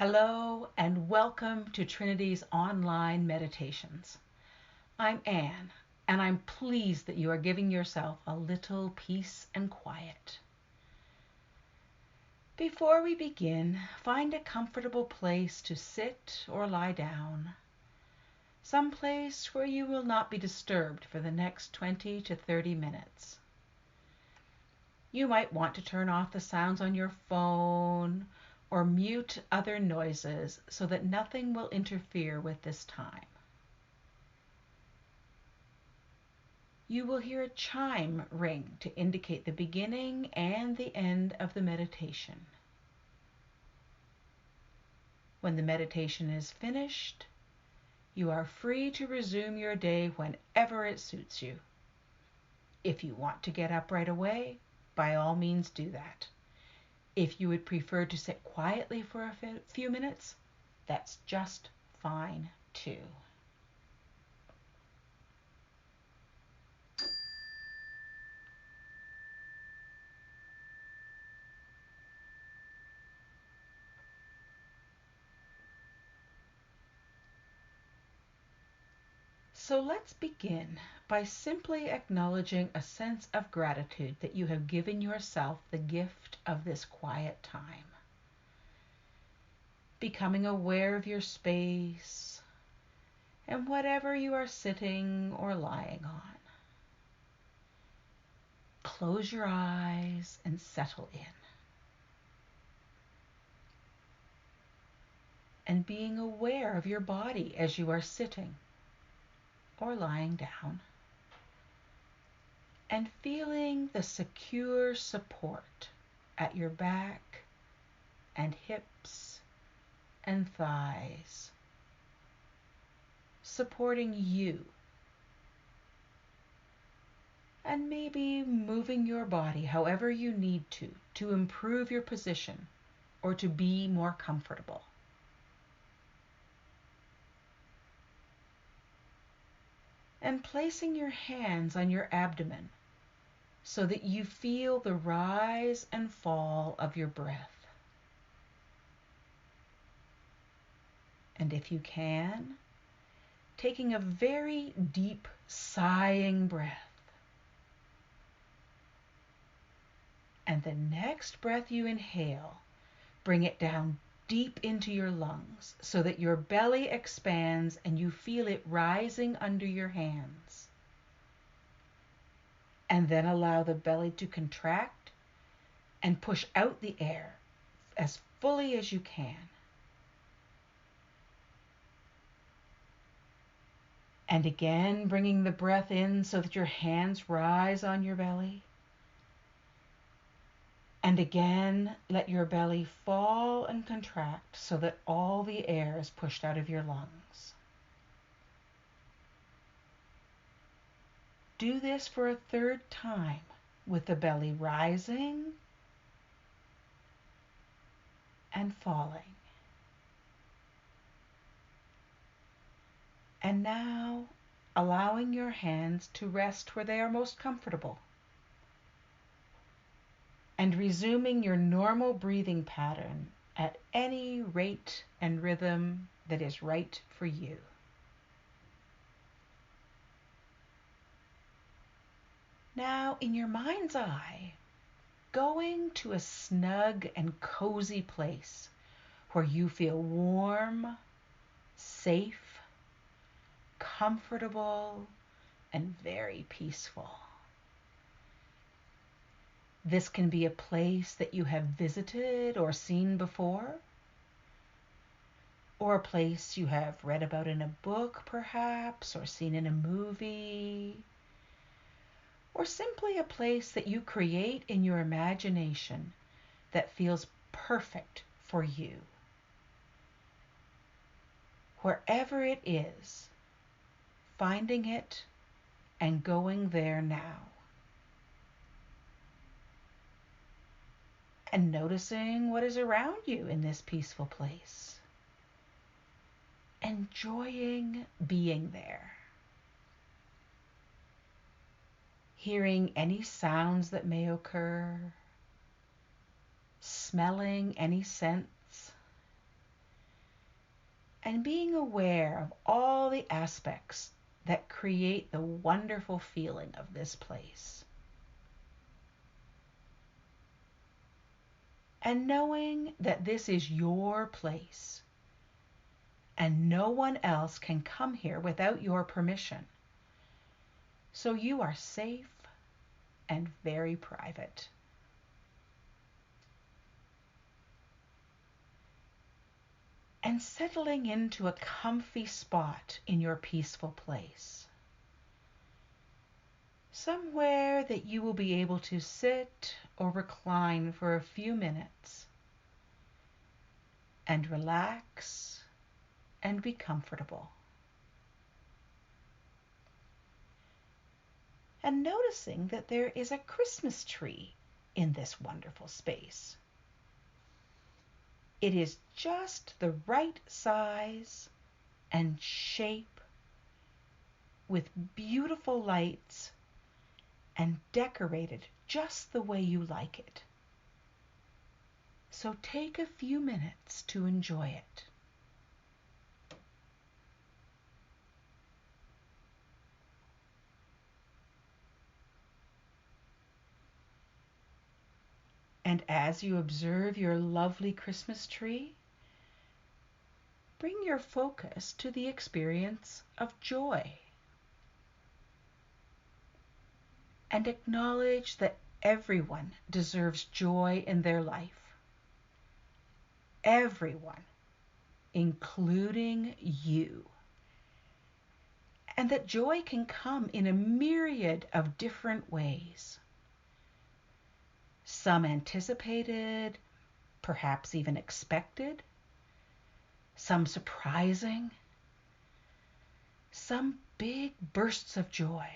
Hello and welcome to Trinity's online meditations. I'm Anne, and I'm pleased that you are giving yourself a little peace and quiet. Before we begin, find a comfortable place to sit or lie down, some place where you will not be disturbed for the next 20 to 30 minutes. You might want to turn off the sounds on your phone or mute other noises so that nothing will interfere with this time. You will hear a chime ring to indicate the beginning and the end of the meditation. When the meditation is finished, you are free to resume your day whenever it suits you. If you want to get up right away, by all means do that. If you would prefer to sit quietly for a few minutes, that's just fine too. So let's begin by simply acknowledging a sense of gratitude that you have given yourself the gift of this quiet time. Becoming aware of your space and whatever you are sitting or lying on. Close your eyes and settle in. And being aware of your body as you are sitting or lying down. And feeling the secure support at your back and hips and thighs, supporting you. And maybe moving your body however you need to improve your position or to be more comfortable. And placing your hands on your abdomen so that you feel the rise and fall of your breath. And if you can, taking a very deep sighing breath. And the next breath you inhale, bring it down deep into your lungs so that your belly expands and you feel it rising under your hands. And then allow the belly to contract and push out the air as fully as you can. And again, bringing the breath in so that your hands rise on your belly. And again, let your belly fall and contract so that all the air is pushed out of your lungs. Do this for a third time with the belly rising and falling. And now, allowing your hands to rest where they are most comfortable. And resuming your normal breathing pattern at any rate and rhythm that is right for you. Now, in your mind's eye, going to a snug and cozy place where you feel warm, safe, comfortable, and very peaceful. This can be a place that you have visited or seen before, or a place you have read about in a book perhaps, or seen in a movie, or simply a place that you create in your imagination that feels perfect for you. Wherever it is, finding it and going there now. And noticing what is around you in this peaceful place. Enjoying being there. Hearing any sounds that may occur. Smelling any scents. and being aware of all the aspects that create the wonderful feeling of this place. And knowing that this is your place and no one else can come here without your permission. So you are safe and very private. And settling into a comfy spot in your peaceful place. Somewhere that you will be able to sit or recline for a few minutes and relax and be comfortable. And noticing that there is a Christmas tree in this wonderful space. It is just the right size and shape with beautiful lights and decorated just the way you like it. So take a few minutes to enjoy it. And as you observe your lovely Christmas tree, bring your focus to the experience of joy. And acknowledge that everyone deserves joy in their life. Everyone, including you. And that joy can come in a myriad of different ways. Some anticipated, perhaps even expected. Some surprising. Some big bursts of joy.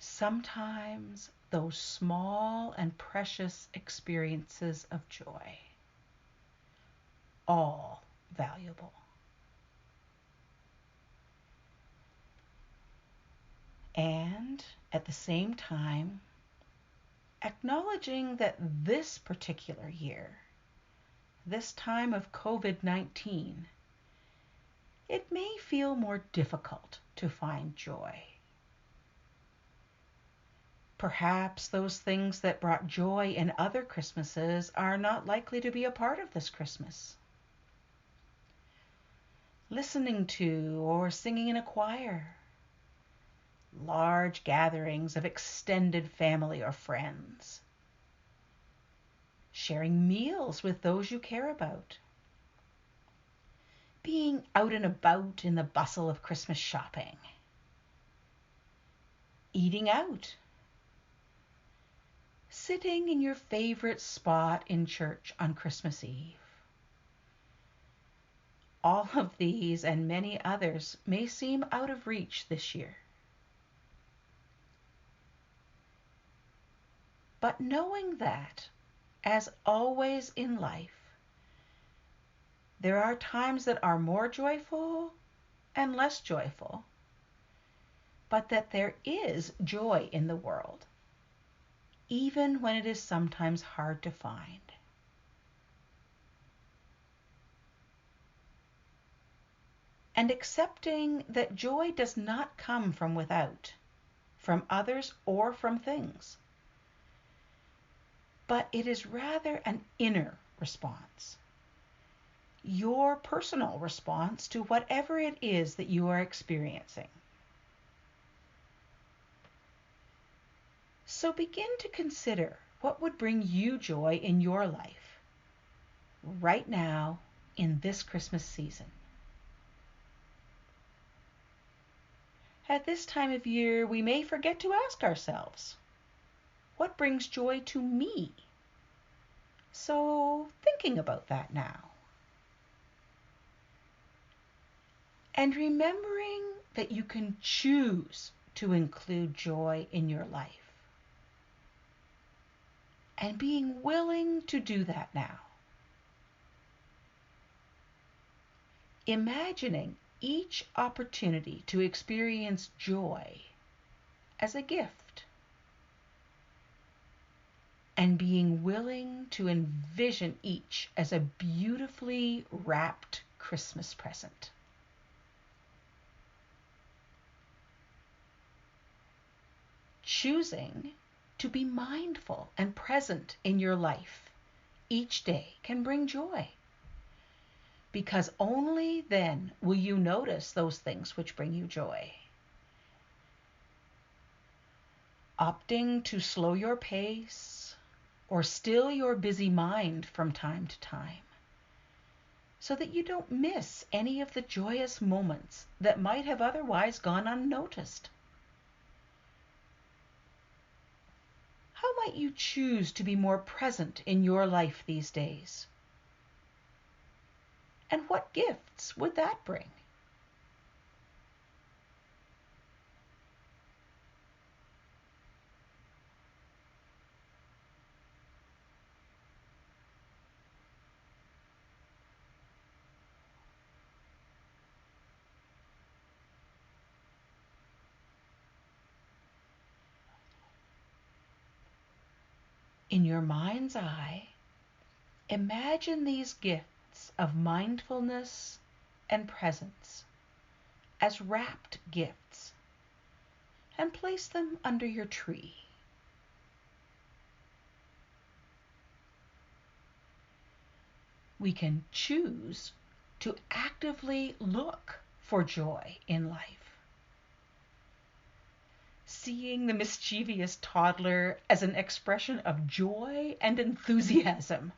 Sometimes those small and precious experiences of joy. All valuable. And at the same time, acknowledging that this particular year, this time of COVID-19, it may feel more difficult to find joy. Perhaps those things that brought joy in other Christmases are not likely to be a part of this Christmas. Listening to or singing in a choir, large gatherings of extended family or friends, sharing meals with those you care about, being out and about in the bustle of Christmas shopping, eating out, sitting in your favorite spot in church on Christmas Eve. All of these and many others may seem out of reach this year. But knowing that, as always in life, there are times that are more joyful and less joyful, but that there is joy in the world, even when it is sometimes hard to find. And accepting that joy does not come from without, from others or from things, but it is rather an inner response, your personal response to whatever it is that you are experiencing. So begin to consider what would bring you joy in your life, right now, in this Christmas season. At this time of year, we may forget to ask ourselves, what brings joy to me? So, thinking about that now. And remembering that you can choose to include joy in your life. And being willing to do that now. Imagining each opportunity to experience joy as a gift. And being willing to envision each as a beautifully wrapped Christmas present. Choosing to be mindful and present in your life each day can bring joy, because only then will you notice those things which bring you joy. Opting to slow your pace or still your busy mind from time to time, so that you don't miss any of the joyous moments that might have otherwise gone unnoticed. How might you choose to be more present in your life these days? And what gifts would that bring? In your mind's eye, imagine these gifts of mindfulness and presence as wrapped gifts and place them under your tree. We can choose to actively look for joy in life. Seeing the mischievous toddler as an expression of joy and enthusiasm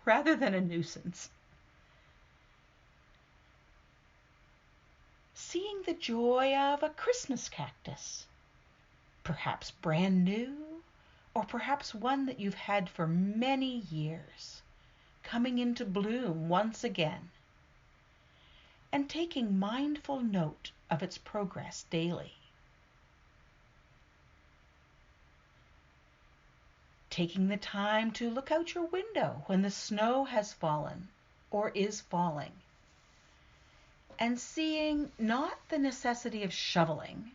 rather than a nuisance. Seeing the joy of a Christmas cactus, perhaps brand new, or perhaps one that you've had for many years, coming into bloom once again, and taking mindful note of its progress daily. Taking the time to look out your window when the snow has fallen or is falling, and seeing not the necessity of shoveling,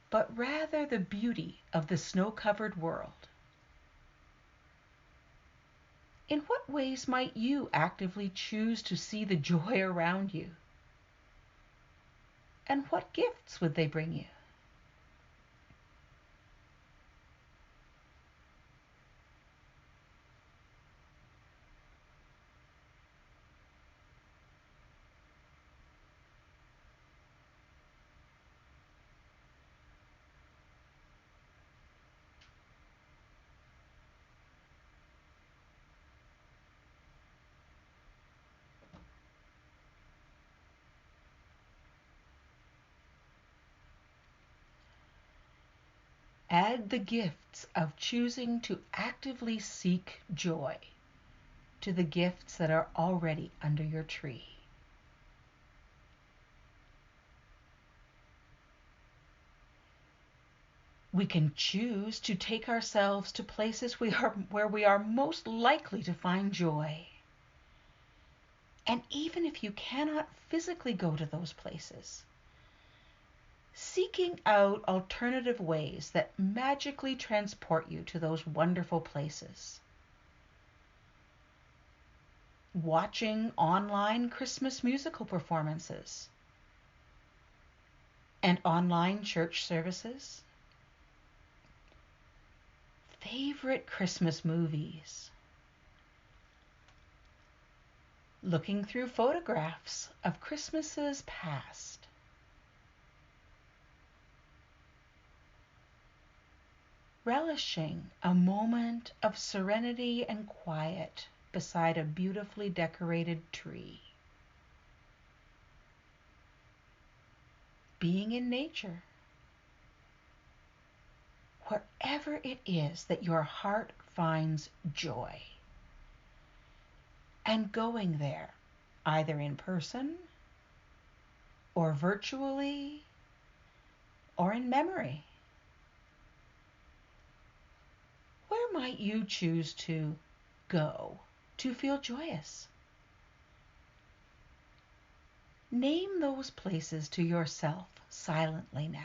but rather the beauty of the snow-covered world. In what ways might you actively choose to see the joy around you? And what gifts would they bring you? Add the gifts of choosing to actively seek joy to the gifts that are already under your tree. We can choose to take ourselves to places where we are most likely to find joy. And even if you cannot physically go to those places, seeking out alternative ways that magically transport you to those wonderful places. Watching online Christmas musical performances and online church services. Favorite Christmas movies. Looking through photographs of Christmases past. Relishing a moment of serenity and quiet beside a beautifully decorated tree. Being in nature. Wherever it is that your heart finds joy. And going there, either in person, or virtually, or in memory. Where might you choose to go to feel joyous? Name those places to yourself silently now.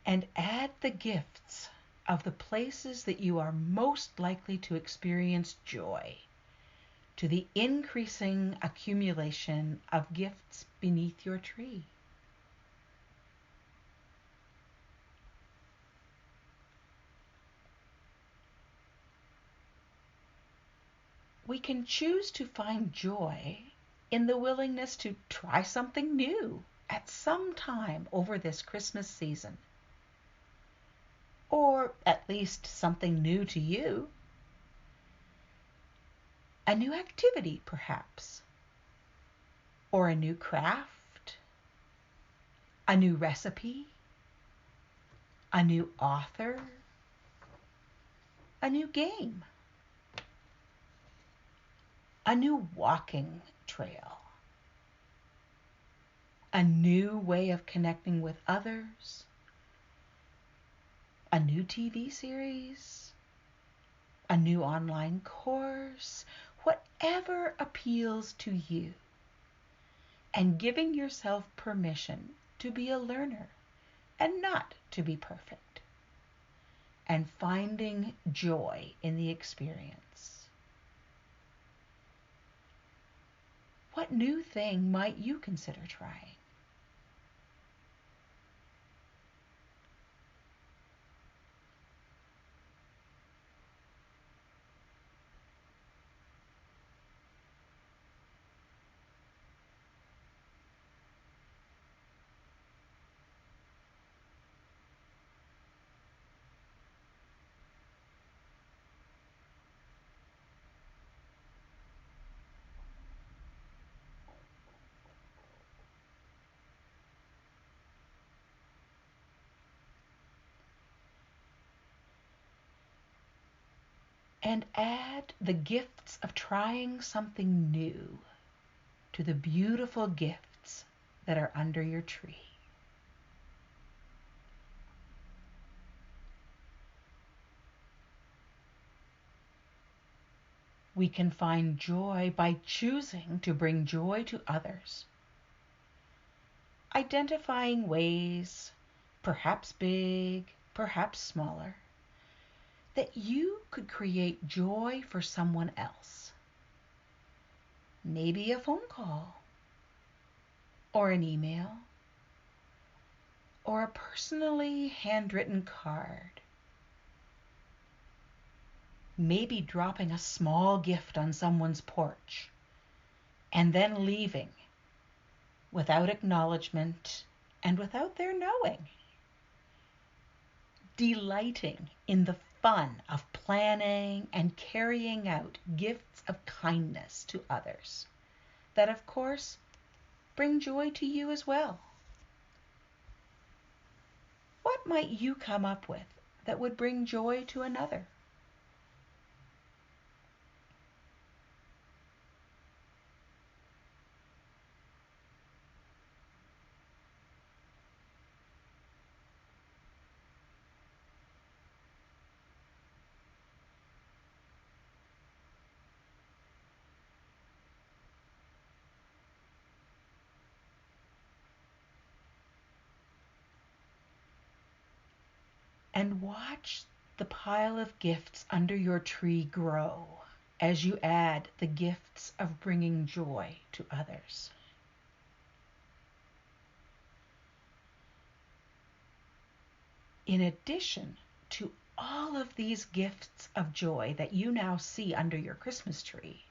and add the gifts of the places that you are most likely to experience joy to the increasing accumulation of gifts beneath your tree. We can choose to find joy in the willingness to try something new at some time over this Christmas season. Or at least something new to you. A new activity, perhaps. Or a new craft. A new recipe. A new author. A new game. A new walking trail. A new way of connecting with others. A new TV series. A new online course. Whatever appeals to you. And giving yourself permission to be a learner and not to be perfect. And finding joy in the experience. What new thing might you consider trying? And add the gifts of trying something new to the beautiful gifts that are under your tree. We can find joy by choosing to bring joy to others. Identifying ways, perhaps big, perhaps smaller, that you could create joy for someone else. Maybe a phone call, or an email, or a personally handwritten card. Maybe dropping a small gift on someone's porch, and then leaving without acknowledgement and without their knowing. Delighting in the fun of planning and carrying out gifts of kindness to others that, of course, bring joy to you as well. What might you come up with that would bring joy to another? And watch the pile of gifts under your tree grow as you add the gifts of bringing joy to others. In addition to all of these gifts of joy that you now see under your Christmas tree,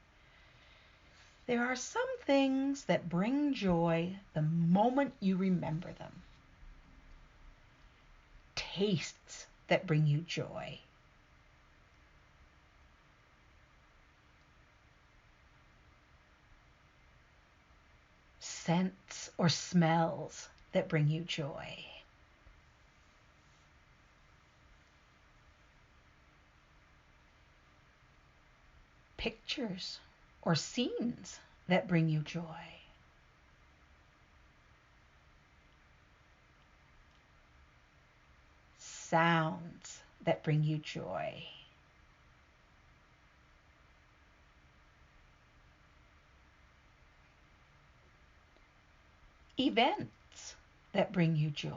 there are some things that bring joy the moment you remember them. Tastes that bring you joy. Scents or smells that bring you joy. Pictures or scenes that bring you joy. Sounds that bring you joy. Events that bring you joy.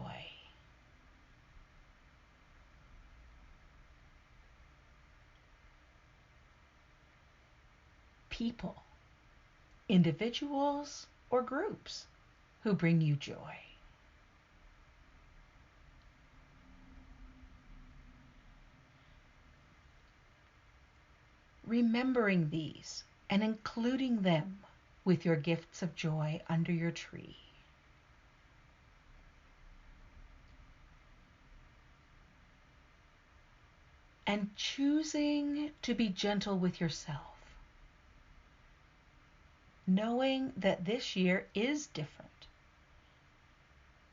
people, individuals or groups, who bring you joy. Remembering these and including them with your gifts of joy under your tree. And choosing to be gentle with yourself, knowing that this year is different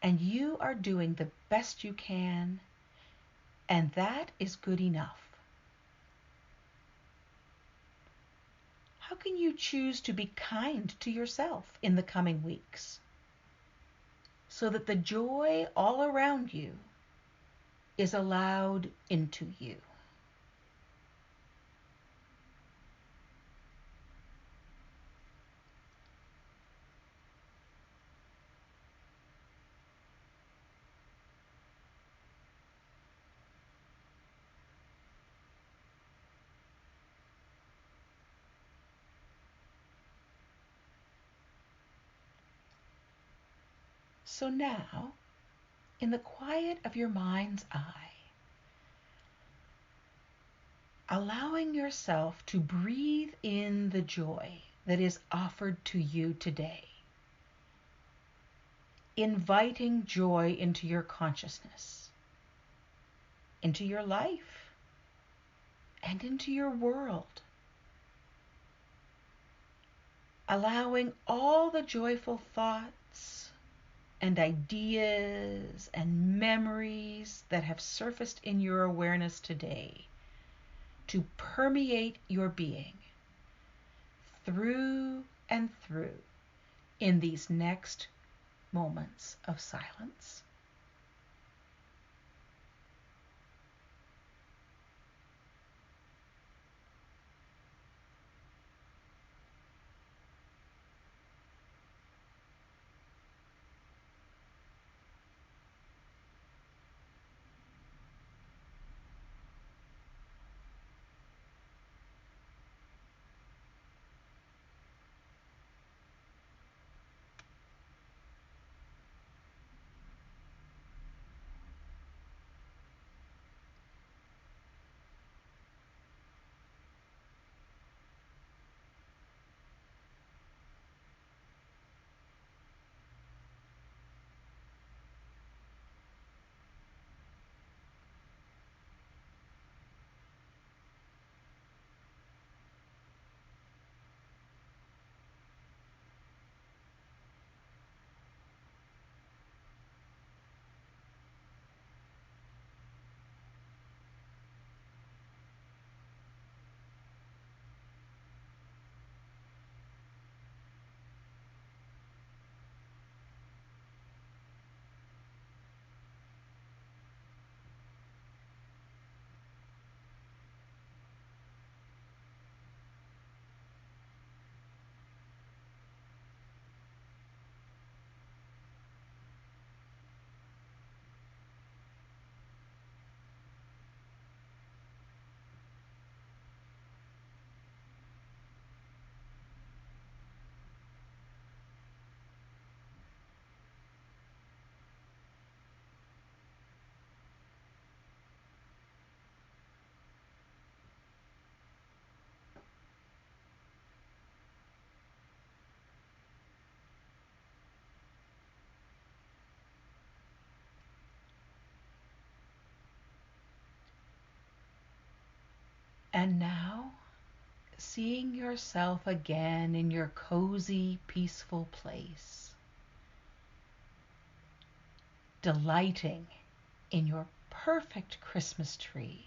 and you are doing the best you can, and that is good enough. How can you choose to be kind to yourself in the coming weeks so that the joy all around you is allowed into you? So now, in the quiet of your mind's eye, allowing yourself to breathe in the joy that is offered to you today, inviting joy into your consciousness, into your life, and into your world. Allowing all the joyful thoughts and ideas and memories that have surfaced in your awareness today to permeate your being through and through in these next moments of silence. And now, seeing yourself again in your cozy, peaceful place, delighting in your perfect Christmas tree,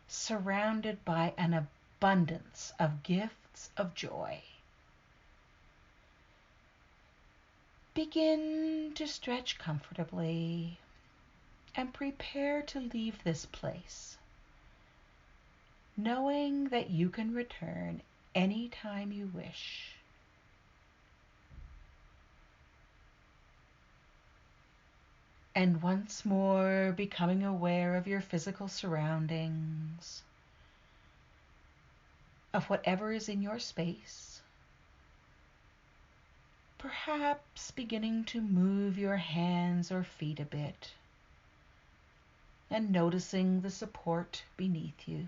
surrounded by an abundance of gifts of joy. Begin to stretch comfortably and prepare to leave this place, knowing that you can return anytime you wish. And once more becoming aware of your physical surroundings, of whatever is in your space, Perhaps beginning to move your hands or feet a bit and noticing the support beneath you.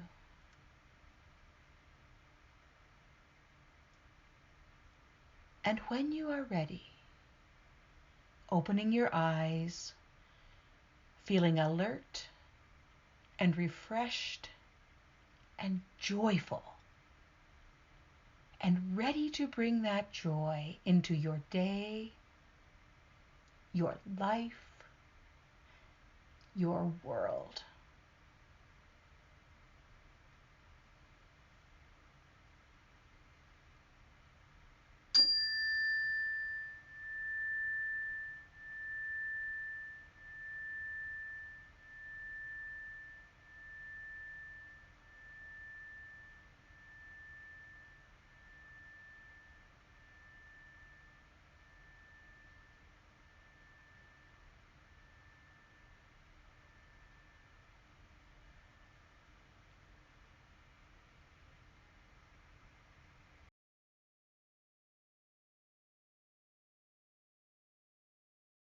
And when you are ready, opening your eyes, feeling alert and refreshed and joyful, and ready to bring that joy into your day, your life, your world.